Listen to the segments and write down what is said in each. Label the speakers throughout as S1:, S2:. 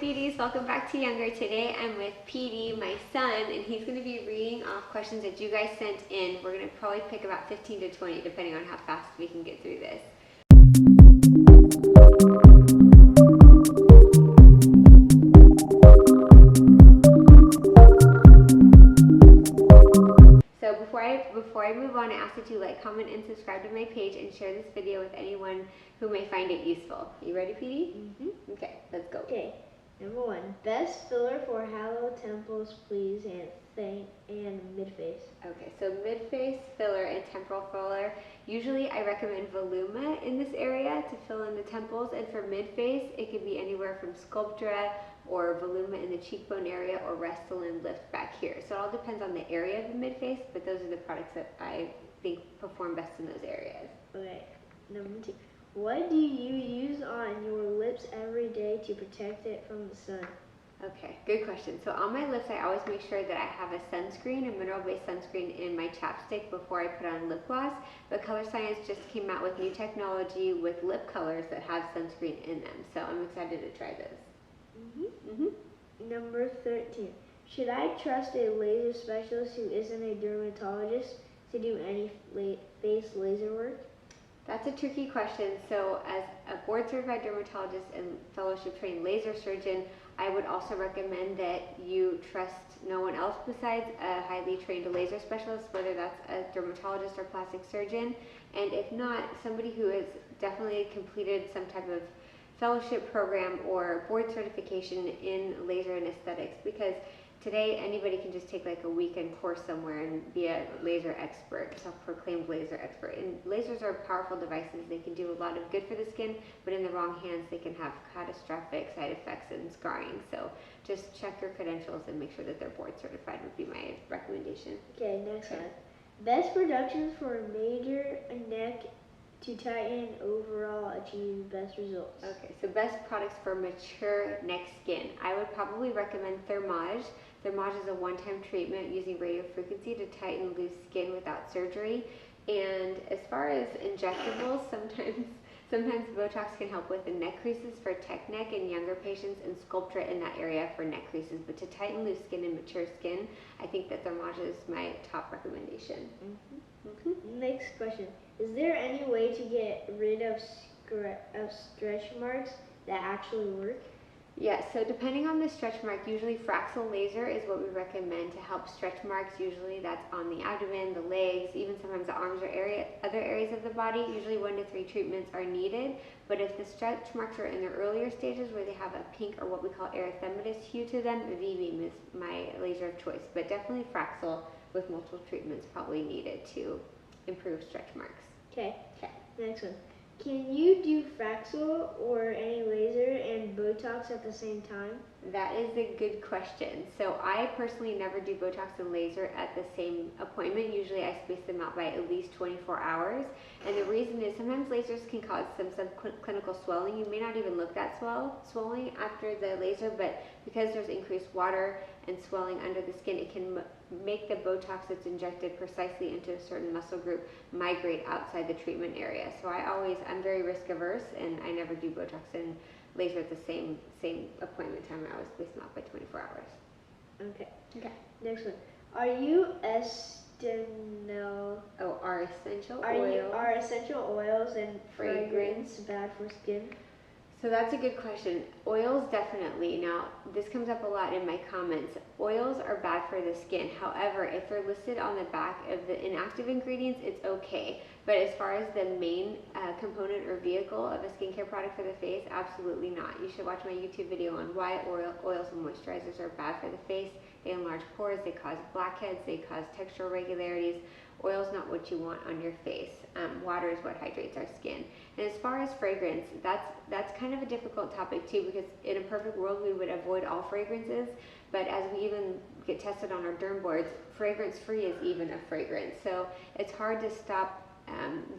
S1: beauties, welcome back to Younger. Today I'm with PD, my son, and he's going to be reading off questions that you guys sent in. We're going to probably pick about 15 to 20 depending on how fast we can get through this. So before I move on, I ask that you like, comment, and subscribe to my page and share this video with anyone who may find it useful. You ready, PD?
S2: Mm-hmm.
S1: Okay, let's go.
S2: Okay, number 1. Best filler for hollow temples, please, and mid-face.
S1: Okay, so mid-face filler and temporal filler. Usually I recommend Voluma in this area to fill in the temples, and for mid-face, it could be anywhere from Sculptra or Voluma in the cheekbone area or Restylane Lift back here. So it all depends on the area of the mid-face, but those are the products that I think perform best in those areas.
S2: Okay, number 2. What do you use on your lips every day to protect it from the sun?
S1: Okay, good question. So on my lips, I always make sure that I have a sunscreen, a mineral-based sunscreen in my chapstick before I put on lip gloss. But Color Science just came out with new technology with lip colors that have sunscreen in them. So I'm excited to try those.
S2: Number 13. Should I trust a laser specialist who isn't a dermatologist to do any face laser work?
S1: That's a tricky question. So as a board-certified dermatologist and fellowship-trained laser surgeon, I would also recommend that you trust no one else besides a highly trained laser specialist, whether that's a dermatologist or plastic surgeon. And if not, somebody who has definitely completed some type of fellowship program or board certification in laser and aesthetics, because today anybody can just take like a weekend course somewhere and be a laser expert, self-proclaimed laser expert. And lasers are powerful devices. They can do a lot of good for the skin, but in the wrong hands they can have catastrophic side effects and scarring. So just check your credentials and make sure that they're board certified would be my recommendation.
S2: Okay, next one. Best productions for major neck to tighten overall achieve best results.
S1: Okay, so best products for mature neck skin. I would probably recommend Thermage. Thermage is a one-time treatment using radiofrequency to tighten loose skin without surgery. And as far as injectables, sometimes Botox can help with the neck creases for tech neck in younger patients, and Sculptra in that area for neck creases. But to tighten loose skin and mature skin, I think that Thermage is my top recommendation.
S2: Next question. Is there any way to get rid of stretch marks that actually work?
S1: Yeah, so depending on the stretch mark, usually Fraxel laser is what we recommend to help stretch marks. Usually that's on the abdomen, the legs, even sometimes the arms or other areas of the body. Usually 1 to 3 treatments are needed. But if the stretch marks are in the earlier stages where they have a pink or what we call erythematous hue to them, V-beam is my laser of choice. But definitely Fraxel with multiple treatments probably needed to improve stretch marks.
S2: Okay. Next one. Can you do Fraxel or any laser and Botox at the same time?
S1: That is a good question. So I personally never do Botox and laser at the same appointment. Usually I space them out by at least 24 hours. And the reason is sometimes lasers can cause some subclinical swelling. You may not even look that swelling after the laser, but because there's increased water and swelling under the skin, it can make the Botox that's injected precisely into a certain muscle group migrate outside the treatment area. So I'm very risk averse, and I never do Botox and laser at the same appointment time. I always space them out by 24 hours.
S2: Okay. Next one. Are essential oils and fragrance bad for skin?
S1: So that's a good question. Oils, definitely. Now, this comes up a lot in my comments. Oils are bad for the skin. However, if they're listed on the back of the inactive ingredients, it's okay. But as far as the main component or vehicle of a skincare product for the face, absolutely not. You should watch my YouTube video on why oils and moisturizers are bad for the face. They enlarge pores, they cause blackheads, they cause textural irregularities. Oil's not what you want on your face. Water is what hydrates our skin. And as far as fragrance, that's kind of a difficult topic too, because in a perfect world we would avoid all fragrances, but as we even get tested on our derm boards, fragrance-free is even a fragrance. So it's hard to stop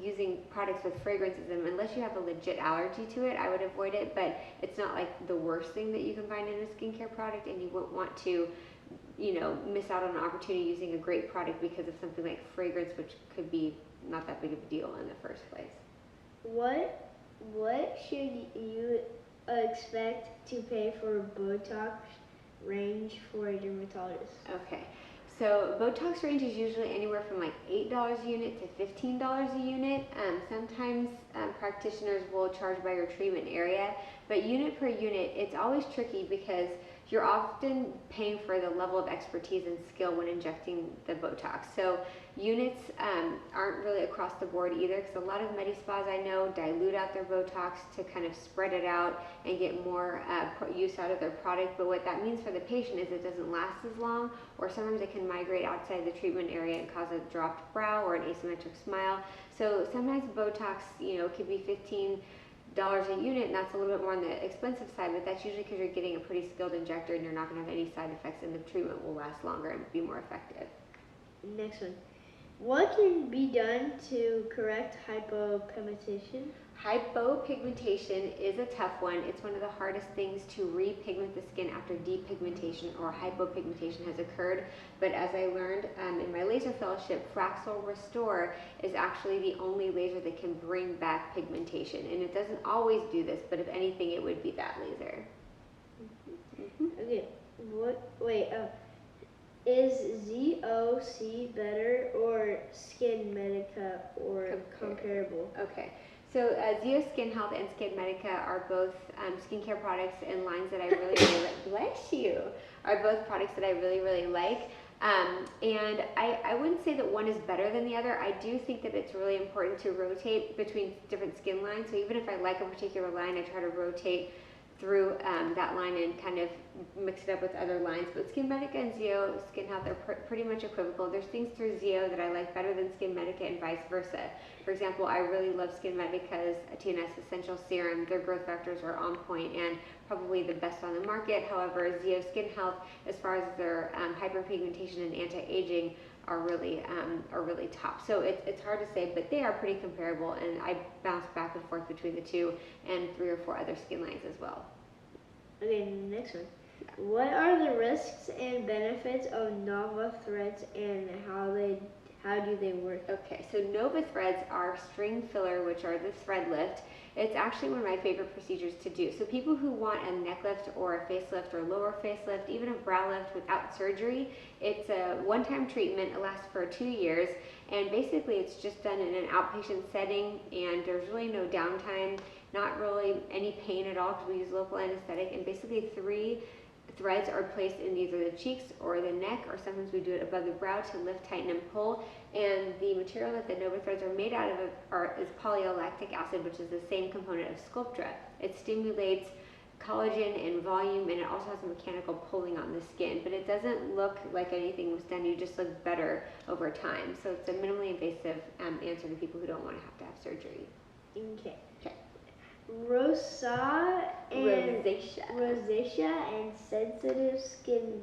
S1: using products with fragrances, and unless you have a legit allergy to it, I would avoid it. But it's not like the worst thing that you can find in a skincare product, and you won't want to miss out on an opportunity using a great product because of something like fragrance, which could be not that big of a deal in the first place.
S2: What should you expect to pay for Botox range for a dermatologist?
S1: Okay, so Botox range is usually anywhere from like $8 a unit to $15 a unit. Sometimes practitioners will charge by your treatment area, but unit per unit, it's always tricky because you're often paying for the level of expertise and skill when injecting the Botox. So units aren't really across the board either, because a lot of med spas I know dilute out their Botox to kind of spread it out and get more use out of their product. But what that means for the patient is it doesn't last as long, or sometimes it can migrate outside the treatment area and cause a dropped brow or an asymmetric smile. So sometimes Botox, could be $15 a unit, and that's a little bit more on the expensive side, but that's usually because you're getting a pretty skilled injector and you're not going to have any side effects, and the treatment will last longer and be more effective.
S2: Next one. What can be done to correct hypopigmentation?
S1: Hypopigmentation is a tough one. It's one of the hardest things to repigment the skin after depigmentation or hypopigmentation has occurred. But as I learned in my laser fellowship, Fraxel Restore is actually the only laser that can bring back pigmentation. And it doesn't always do this, but if anything, it would be that laser.
S2: Okay, is ZOC better or Skinmedica or comparable?
S1: Okay, so Zeo Skin Health and Skinmedica are both skincare products and lines that I really, really like. Bless you! Are both products that I really, really like. And I wouldn't say that one is better than the other. I do think that it's really important to rotate between different skin lines. So even if I like a particular line, I try to rotate through that line and kind of mix it up with other lines. But Skinmedica and Zeo Skin Health are pretty much equivocal. There's things through Zeo that I like better than Skinmedica and vice versa. For example, I really love Skinmedica's TNS Essential Serum. Their growth vectors are on point and probably the best on the market. However, Zeo Skin Health, as far as their hyperpigmentation and anti-aging, are really top. So it's hard to say, but they are pretty comparable, and I bounce back and forth between the two and 3 or 4 other skin lines as well.
S2: Okay, next one. What are the risks and benefits of Nova threads, and how do they work?
S1: Okay, so Nova threads are string filler, which are the thread lift. It's actually one of my favorite procedures to do. So people who want a neck lift or a facelift or lower facelift, even a brow lift without surgery, it's a one-time treatment. It lasts for 2 years, and basically it's just done in an outpatient setting, and there's really no downtime, not really any pain at all because we use local anesthetic, and basically 3 threads are placed in either the cheeks or the neck, or sometimes we do it above the brow to lift, tighten, and pull. And the material that the Nova threads are made out of is polylactic acid, which is the same component of Sculptra. It stimulates collagen and volume, and it also has a mechanical pulling on the skin, but it doesn't look like anything was done. You just look better over time. So it's a minimally invasive answer to people who don't want to have surgery.
S2: Okay.
S1: Okay.
S2: Rosacea and sensitive skin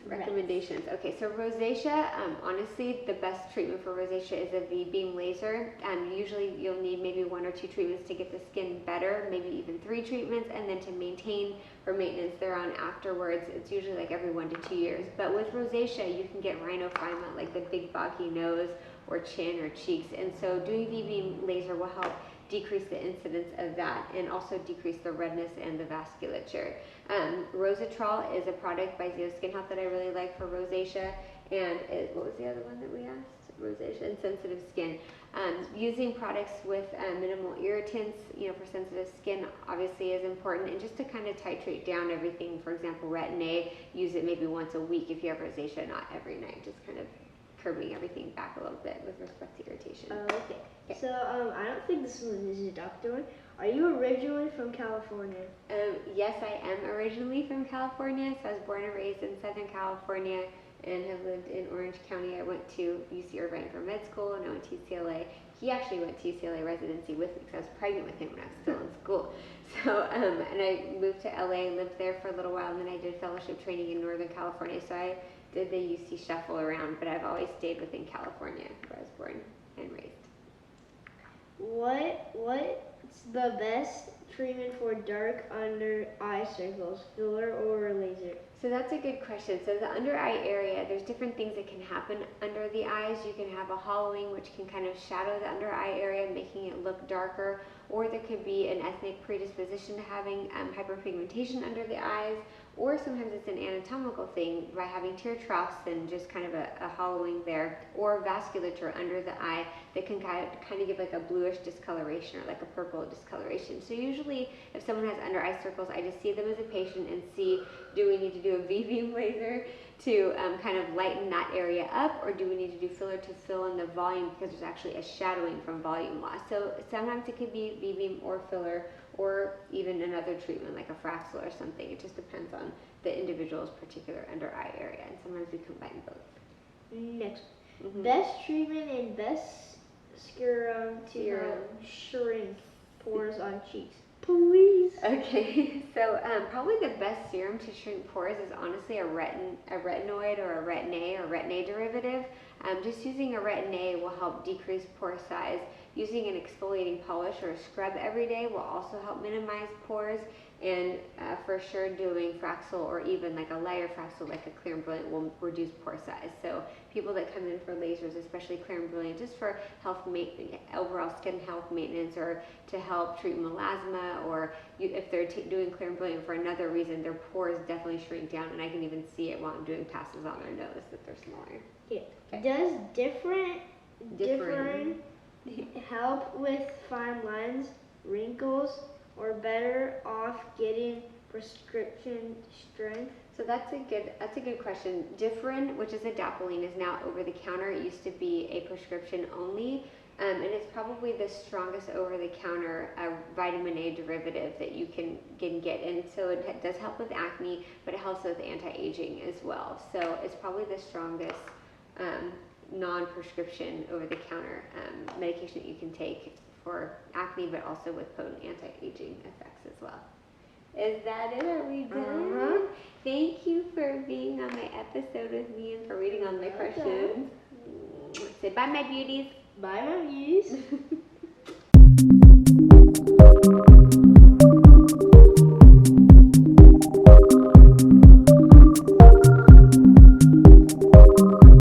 S1: recommendations. Okay, so rosacea, honestly, the best treatment for rosacea is a V-beam laser. Usually you'll need maybe 1 or 2 treatments to get the skin better, maybe even 3 treatments, and then to maintain or maintenance thereon afterwards, it's usually like every 1 to 2 years. But with rosacea, you can get rhinophima, like the big boggy nose or chin or cheeks, and so doing V-beam laser will help decrease the incidence of that and also decrease the redness and the vasculature. Rosatrol is a product by Zeo Skin Health that I really like for rosacea, and what was the other one that we asked? Rosacea and sensitive skin. Using products with minimal irritants, for sensitive skin obviously is important, and just to kind of titrate down everything. For example, Retin-A, use it maybe once a week if you have rosacea, not every night, just kind of curbing everything back a little bit with respect to irritation.
S2: Okay. So I don't think this is a doctor one. Are you originally from California?
S1: Yes, I am originally from California. So I was born and raised in Southern California and have lived in Orange County. I went to UC Irvine for med school, and I went to UCLA. He actually went to UCLA residency with me because I was pregnant with him when I was still in school. So, and I moved to LA, lived there for a little while, and then I did fellowship training in Northern California. So I did the UC shuffle around, but I've always stayed within California, where I was born and raised.
S2: What's the best treatment for dark under eye circles, filler or laser?
S1: So that's a good question. So the under eye area, there's different things that can happen under the eyes. You can have a hollowing, which can kind of shadow the under eye area, making it look darker, or there could be an ethnic predisposition to having hyperpigmentation under the eyes, or sometimes it's an anatomical thing by having tear troughs and just kind of a hollowing there, or vasculature under the eye that can kind of give like a bluish discoloration or like a purple discoloration. So usually if someone has under eye circles, I just see them as a patient and see, do we need to do a V-beam laser to kind of lighten that area up, or do we need to do filler to fill in the volume because there's actually a shadowing from volume loss? So sometimes it could be V-beam or filler, or even another treatment like a Fraxel or something. It just depends on the individual's particular under eye area, and sometimes we combine both.
S2: Next, best treatment and best serum to help shrink pores on cheeks. Please.
S1: Okay, so probably the best serum to shrink pores is honestly a retinoid or a retin-A or retin-A derivative. Just using a retin-A will help decrease pore size. Using an exfoliating polish or a scrub every day will also help minimize pores, and for sure doing Fraxel or even like a lighter Fraxel like a Clear and Brilliant will reduce pore size. So people that come in for lasers, especially Clear and Brilliant, just for overall skin health maintenance or to help treat melasma, or if they're doing Clear and Brilliant for another reason, their pores definitely shrink down, and I can even see it while I'm doing passes on their nose that they're smaller.
S2: Yeah. Okay. Does different help with fine lines, wrinkles, or better off getting prescription strength?
S1: So that's a good question. Differin, which is adapalene, is now over the counter. It used to be a prescription only, and it's probably the strongest over the counter vitamin A derivative that you can get. And so it does help with acne, but it helps with anti-aging as well. So it's probably the strongest non-prescription over-the-counter medication that you can take for acne, but also with potent anti-aging effects as well. Is that it? Are we done? Thank you for being on my episode with me and for reading all my questions. Say bye, my beauties.
S2: Bye, my beauties.